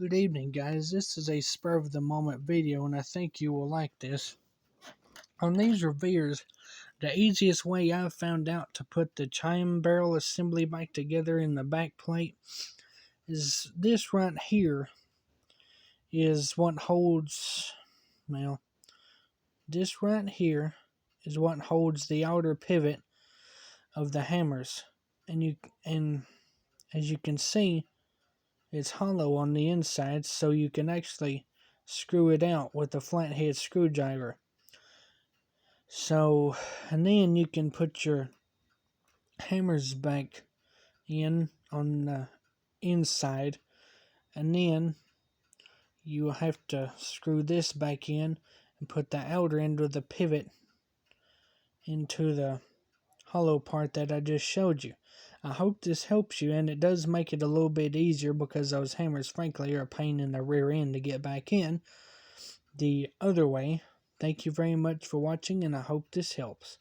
Good evening, guys. This is a spur of the moment video, and I think you will like this. On these Reveres, the easiest way I've found out to put the chime barrel assembly back together in the back plate is this right here is what holds, well, this right here is what holds the outer pivot of the hammers. And as you can see, it's hollow on the inside, so you can actually screw it out with a flathead screwdriver. So, and then you can put your hammers back in on the inside, and then you will have to screw this back in and put the outer end of the pivot into the hollow part that I just showed you. I hope this helps you, and it does make it a little bit easier because those hammers, frankly, are a pain in the rear end to get back in the other way. Thank you very much for watching, and I hope this helps.